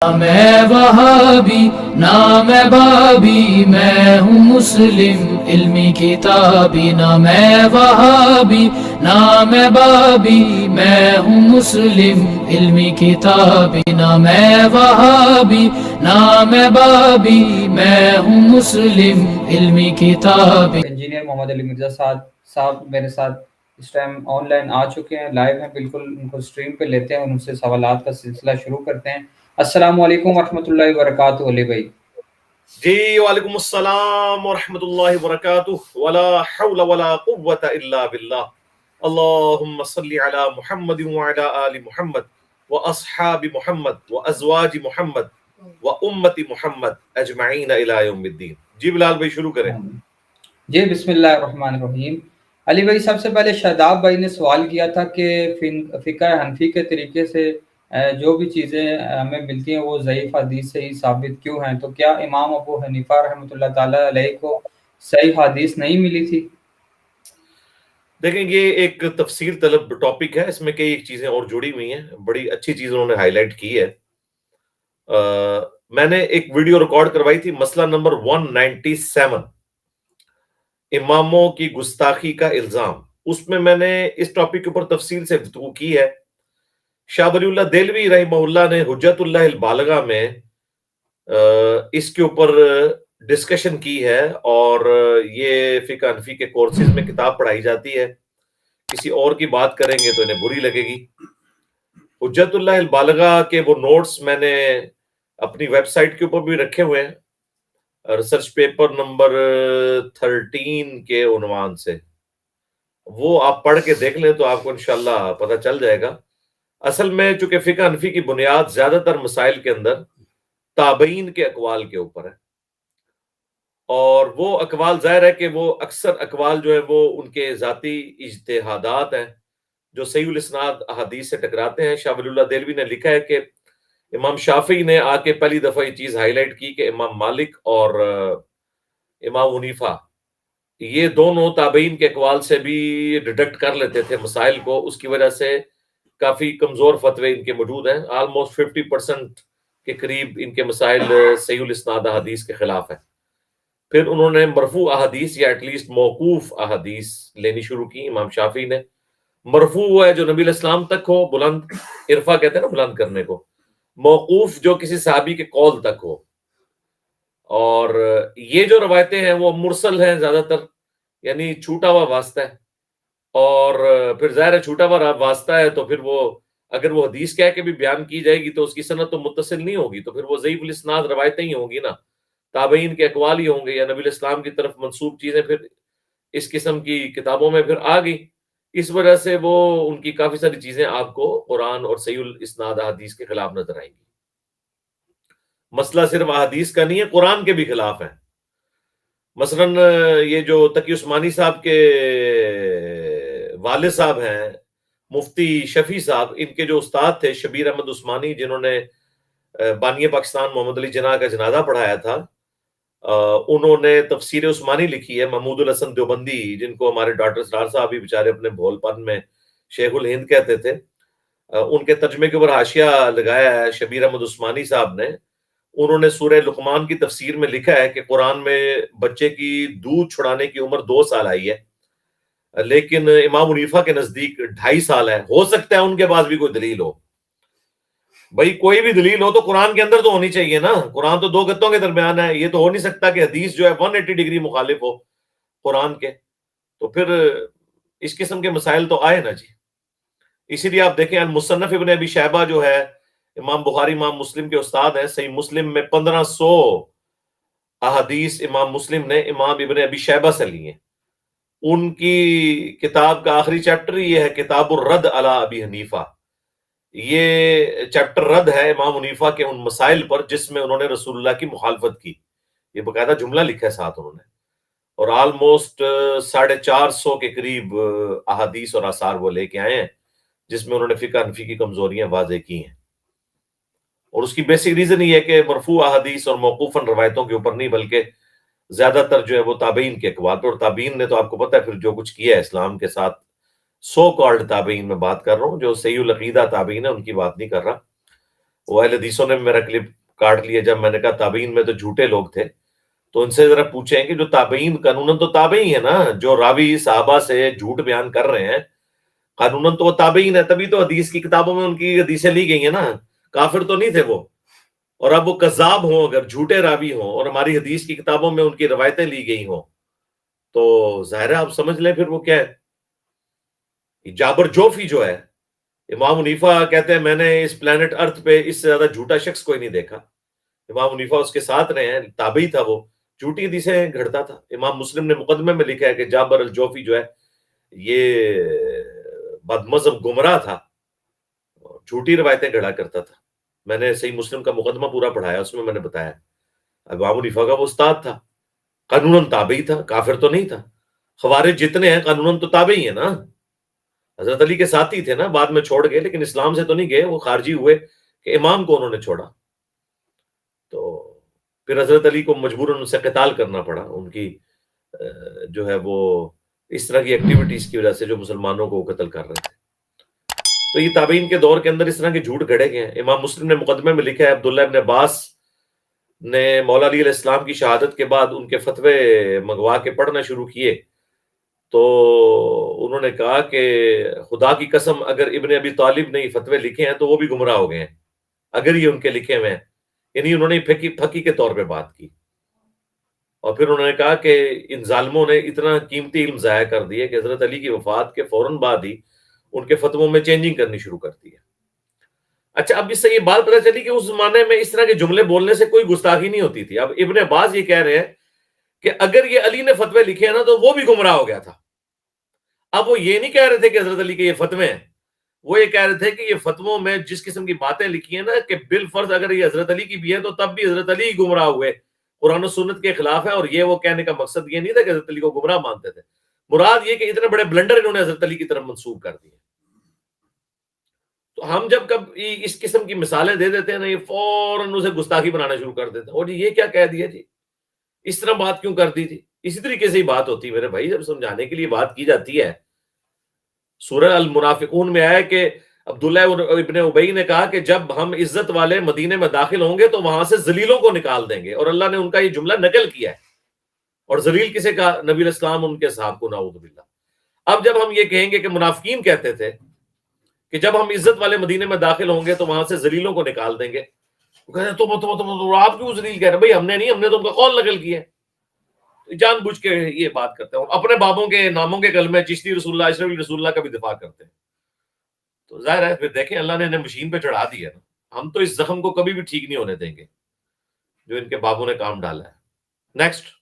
میں وہابی نہ میں بابی، میں ہوں مسلم علمی کتابی، نہ میں وہابی نہ میں بابی، میں ہوں مسلم علمی کتابی، نہ میں وہابی نہ میں بابی، میں ہوں مسلم علمی کتابی۔ انجینئر محمد علی مرزا صاحب میرے ساتھ اس ٹائم آن لائن آ چکے ہیں، لائیو ہیں، بالکل ان کو اسٹریم پہ لیتے ہیں اور ان سے سوالات کا سلسلہ شروع کرتے ہیں۔ السلام علیکم ورحمۃ اللہ وبرکاتہ علی بھائی۔ جی وعلیکم السلام ورحمۃ اللہ وبرکاتہ، ولا حول ولا قوۃ الا باللہ، اللہم صلی علی محمد وعلی آل محمد واصحاب محمد وازواج محمد وامت محمد اجمعین الی یوم الدین۔ جی بلال بھائی شروع کریں۔ جی بسم اللہ الرحمن الرحیم۔ علی بھائی، سب سے پہلے شاداب بھائی نے سوال کیا تھا کہ فقہ حنفی کے طریقے سے جو بھی چیزیں ہمیں ملتی ہیں وہ ضعیف حدیث سے ہی ثابت کیوں ہیں؟ تو کیا امام ابو حنیفہ رحمۃ اللہ تعالیٰ علیہ کو صحیح حدیث نہیں ملی تھی؟ دیکھیں یہ ایک تفصیل طلب ٹاپک ہے، اس میں کئی چیزیں اور جڑی ہوئی ہیں، بڑی اچھی چیز انہوں نے ہائی لائٹ کی ہے۔ میں نے ایک ویڈیو ریکارڈ کروائی تھی، مسئلہ نمبر 197، اماموں کی گستاخی کا الزام۔ اس میں نے اس ٹاپک کے اوپر تفصیل سے گفتگو کی ہے۔ شاہ ولی اللہ دہلوی رحمہ اللہ نے حجت اللہ البالغہ میں اس کے اوپر ڈسکشن کی ہے، اور یہ فقہ حنفی کے کورسز میں کتاب پڑھائی جاتی ہے، کسی اور کی بات کریں گے تو انہیں بری لگے گی۔ حجت اللہ البالغہ کے وہ نوٹس میں نے اپنی ویب سائٹ کے اوپر بھی رکھے ہوئے ہیں، ریسرچ پیپر نمبر 13 کے عنوان سے، وہ آپ پڑھ کے دیکھ لیں تو آپ کو انشاءاللہ پتہ چل جائے گا۔ اصل میں چونکہ فقہ حنفی کی بنیاد زیادہ تر مسائل کے اندر تابعین کے اقوال کے اوپر ہے، اور وہ اقوال ظاہر ہے کہ وہ اکثر اقوال جو ہے وہ ان کے ذاتی اجتہادات ہیں جو صحیح الاسناد احادیث سے ٹکراتے ہیں۔ شاہ ولی اللہ دہلوی نے لکھا ہے کہ امام شافعی نے آ کے پہلی دفعہ یہ چیز ہائی لائٹ کی کہ امام مالک اور امام حنیفہ یہ دونوں تابعین کے اقوال سے بھی ڈیڈکٹ کر لیتے تھے مسائل کو، اس کی وجہ سے کافی کمزور فتوے ان کے موجود ہیں، آلموسٹ 50% کے قریب ان کے مسائل صحیح الاسناد احادیث کے خلاف ہیں۔ پھر انہوں نے مرفوع احادیث یا ایٹ لیسٹ موقوف احادیث لینی شروع کی۔ امام شافعی نے مرفوع وہ ہے جو نبی علیہ السلام تک ہو، بلند، عرفہ کہتے ہیں نا بلند کرنے کو، موقوف جو کسی صحابی کے قول تک ہو، اور یہ جو روایتیں ہیں وہ مرسل ہیں زیادہ تر، یعنی چھوٹا ہوا واسطہ ہے، اور پھر ظاہر ہے چھوٹا ہوا واسطہ ہے تو پھر وہ اگر وہ حدیث کہہ کے بھی بیان کی جائے گی تو اس کی سند تو متصل نہیں ہوگی، تو پھر وہ ضعیف الاسناد روایتیں ہی ہوں گی نا، تابعین کے اقوال ہی ہوں گے، یا نبی علیہ السلام کی طرف منسوب چیزیں پھر اس قسم کی کتابوں میں پھر آ گئی۔ اس وجہ سے وہ ان کی کافی ساری چیزیں آپ کو قرآن اور صحیح الاسناد احادیث کے خلاف نظر آئیں گی۔ مسئلہ صرف احادیث کا نہیں ہے، قرآن کے بھی خلاف ہیں۔ مثلا یہ جو تقی عثمانی صاحب کے والد صاحب ہیں مفتی شفیع صاحب، ان کے جو استاد تھے شبیر احمد عثمانی، جنہوں نے بانی پاکستان محمد علی جناح کا جنازہ پڑھایا تھا، انہوں نے تفسیر عثمانی لکھی ہے۔ محمود الحسن دیوبندی، جن کو ہمارے ڈاکٹر سرار صاحب بھی بیچارے اپنے بھول پن میں شیخ الہند کہتے تھے، ان کے ترجمے کے اوپر حاشیہ لگایا ہے شبیر احمد عثمانی صاحب نے۔ انہوں نے سورہ لقمان کی تفسیر میں لکھا ہے کہ قرآن میں بچے کی دودھ چھڑانے کی عمر 2 سال آئی ہے، لیکن امام حنیفہ کے نزدیک 2.5 سال ہے۔ ہو سکتا ہے ان کے پاس بھی کوئی دلیل ہو، بھائی کوئی بھی دلیل ہو تو قرآن کے اندر تو ہونی چاہیے نا، قرآن تو 2 گتوں کے درمیان ہے، یہ تو ہو نہیں سکتا کہ حدیث جو ہے 180 ڈگری مخالف ہو قرآن کے، تو پھر اس قسم کے مسائل تو آئے نا جی۔ اسی لیے آپ دیکھیں المصنف ابن ابی شیبہ جو ہے امام بخاری امام مسلم کے استاد ہیں، صحیح مسلم میں 1500 احادیث امام مسلم نے امام ابن ابی شیبہ سے لی ہیں۔ ان کی کتاب کا آخری چیپٹر یہ ہے کتاب الرد علی ابی حنیفہ، یہ چیپٹر رد ہے امام حنیفہ کے ان مسائل پر جس میں انہوں نے رسول اللہ کی مخالفت کی، یہ باقاعدہ جملہ لکھا ہے ساتھ انہوں نے، اور آلموسٹ 450 کے قریب احادیث اور آثار وہ لے کے آئے ہیں جس میں انہوں نے فقہ حنفی کی کمزوریاں واضح کی ہیں۔ اور اس کی بیسک ریزن یہ ہے کہ مرفوع احادیث اور موقوفاً روایتوں کے اوپر نہیں، بلکہ زیادہ تر جو ہے وہ تابعین کے اقوال پر، اور تابعین نے تو آپ کو پتہ ہے پھر جو کچھ کیا ہے اسلام کے ساتھ، سو کالڈ تابعین میں بات کر رہا ہوں، جو صحیح العقیدہ تابعین ہے ان کی بات نہیں کر رہا، وہ اہل حدیثوں نے میرا کلپ کاٹ لیا جب میں نے کہا تابعین میں تو جھوٹے لوگ تھے، تو ان سے ذرا پوچھیں کہ جو تابعین قانوناً تو تابعی ہیں نا، جو راوی صحابہ سے جھوٹ بیان کر رہے ہیں قانوناً تو وہ تابعین ہے، تبھی تو حدیث کی کتابوں میں ان کی حدیثیں لی گئی ہیں نا، کافر تو نہیں تھے وہ۔ اور اب وہ کذاب ہوں، اگر جھوٹے راوی ہوں اور ہماری حدیث کی کتابوں میں ان کی روایتیں لی گئی ہوں، تو ظاہر ہے آپ سمجھ لیں پھر وہ کیا ہے۔ جابر جوفی جو ہے، امام حنیفہ کہتے ہیں میں نے اس پلانٹ ارتھ پہ اس سے زیادہ جھوٹا شخص کوئی نہیں دیکھا۔ امام حنیفہ اس کے ساتھ رہے ہیں، تابعی تھا وہ، جھوٹی حدیثیں گھڑتا تھا۔ امام مسلم نے مقدمے میں لکھا ہے کہ جابر الجوفی جو ہے یہ بدمذہب گمراہ تھا، جھوٹی روایتیں گھڑا کرتا تھا۔ میں نے صحیح مسلم کا مقدمہ پورا پڑھایا، اس میں میں نے بتایا امام حنیفہ کا وہ استاد تھا، قانوناً تابعی تھا، کافر تو نہیں تھا۔ خوارج جتنے ہیں قانوناً تو تابعی ہیں نا، حضرت علی کے ساتھی تھے نا، بعد میں چھوڑ گئے لیکن اسلام سے تو نہیں گئے، وہ خارجی ہوئے کہ امام کو انہوں نے چھوڑا، تو پھر حضرت علی کو مجبوراً ان سے قتال کرنا پڑا، ان کی جو ہے وہ اس طرح کی ایکٹیویٹیز کی وجہ سے جو مسلمانوں کو قتل کر رہے تھے۔ تو یہ تابعین کے دور کے اندر اس طرح کے جھوٹ گھڑے گئے ہیں۔ امام مسلم نے مقدمے میں لکھا ہے عبداللہ ابن عباس نے مولا علی علیہ السلام کی شہادت کے بعد ان کے فتوے منگوا کے پڑھنا شروع کیے، تو انہوں نے کہا کہ خدا کی قسم اگر ابن ابی طالب نے یہ فتوے لکھے ہیں تو وہ بھی گمراہ ہو گئے ہیں، اگر یہ ان کے لکھے ہوئے ہیں، یعنی انہوں نے پھکی کے طور پہ بات کی۔ اور پھر انہوں نے کہا کہ ان ظالموں نے اتنا قیمتی علم ضائع کر دیا کہ حضرت علی کی وفات کے فوراً بعد ہی ان کے فتووں میں چینجنگ کرنی شروع کر دی ہے۔ اچھا، اب اس سے یہ بات پتہ چلی کہ اس زمانے میں اس طرح کے جملے بولنے سے کوئی گستاخی نہیں ہوتی تھی۔ اب ابن عباس یہ کہہ رہے ہیں کہ اگر یہ علی نے فتوے لکھے ہیں نا تو وہ بھی گمراہ ہو گیا تھا۔ اب وہ یہ نہیں کہہ رہے تھے کہ حضرت علی کے یہ فتوے ہیں، وہ یہ کہہ رہے تھے کہ یہ فتووں میں جس قسم کی باتیں لکھی ہیں نا کہ بالفرض اگر یہ حضرت علی کی بھی ہے تو تب بھی حضرت علی ہی گمراہ ہوئے، قرآن و سنت کے خلاف ہے۔ اور یہ وہ کہنے کا مقصد یہ نہیں تھا کہ حضرت علی کو گمراہ مانتے تھے، مراد یہ کہ اتنے بڑے بلنڈر انہوں نے حضرت علی کی طرف منسوب کر دیے۔ تو ہم جب کبھی اس قسم کی مثالیں دے دیتے ہیں نا، یہ فوراً اسے گستاخی بنانا شروع کر دیتے ہیں، اور جی یہ کیا کہہ دیا جی، اس طرح بات کیوں کر دی تھی؟ اسی طریقے سے ہی بات ہوتی ہے میرے بھائی، جب سمجھانے کے لیے بات کی جاتی ہے۔ سورہ المنافقون میں آیا کہ عبداللہ ابن ابی نے کہا کہ جب ہم عزت والے مدینے میں داخل ہوں گے تو وہاں سے ذلیلوں کو نکال دیں گے، اور اللہ نے ان کا یہ جملہ نقل کیا ہے۔ اور ذلیل کسے کہا؟ نبی علیہ السلام ان کے صحابہ کو، نعوذ باللہ۔ اب جب ہم یہ کہیں گے کہ منافقین کہتے تھے کہ جب ہم عزت والے مدینے میں داخل ہوں گے تو وہاں سے ذلیلوں کو نکال دیں گے، وہ کہتے ہیں تم آپ کیوں ذلیل کہہ رہے؟ بھائی ہم نے نہیں، ہم نے تو ان کا قول نقل کیا ہے۔ جان بوجھ کے یہ بات کرتے ہیں، اپنے بابوں کے ناموں کے کلمے چشتی رسول اللہ، اشرفی رسول اللہ کا بھی دفاع کرتے ہیں۔ تو ظاہر ہے پھر دیکھیں اللہ نے انہیں مشین پہ چڑھا دیا نا، ہم تو اس زخم کو کبھی بھی ٹھیک نہیں ہونے دیں گے جو ان کے بابوں نے کام ڈالا ہے۔ نیکسٹ۔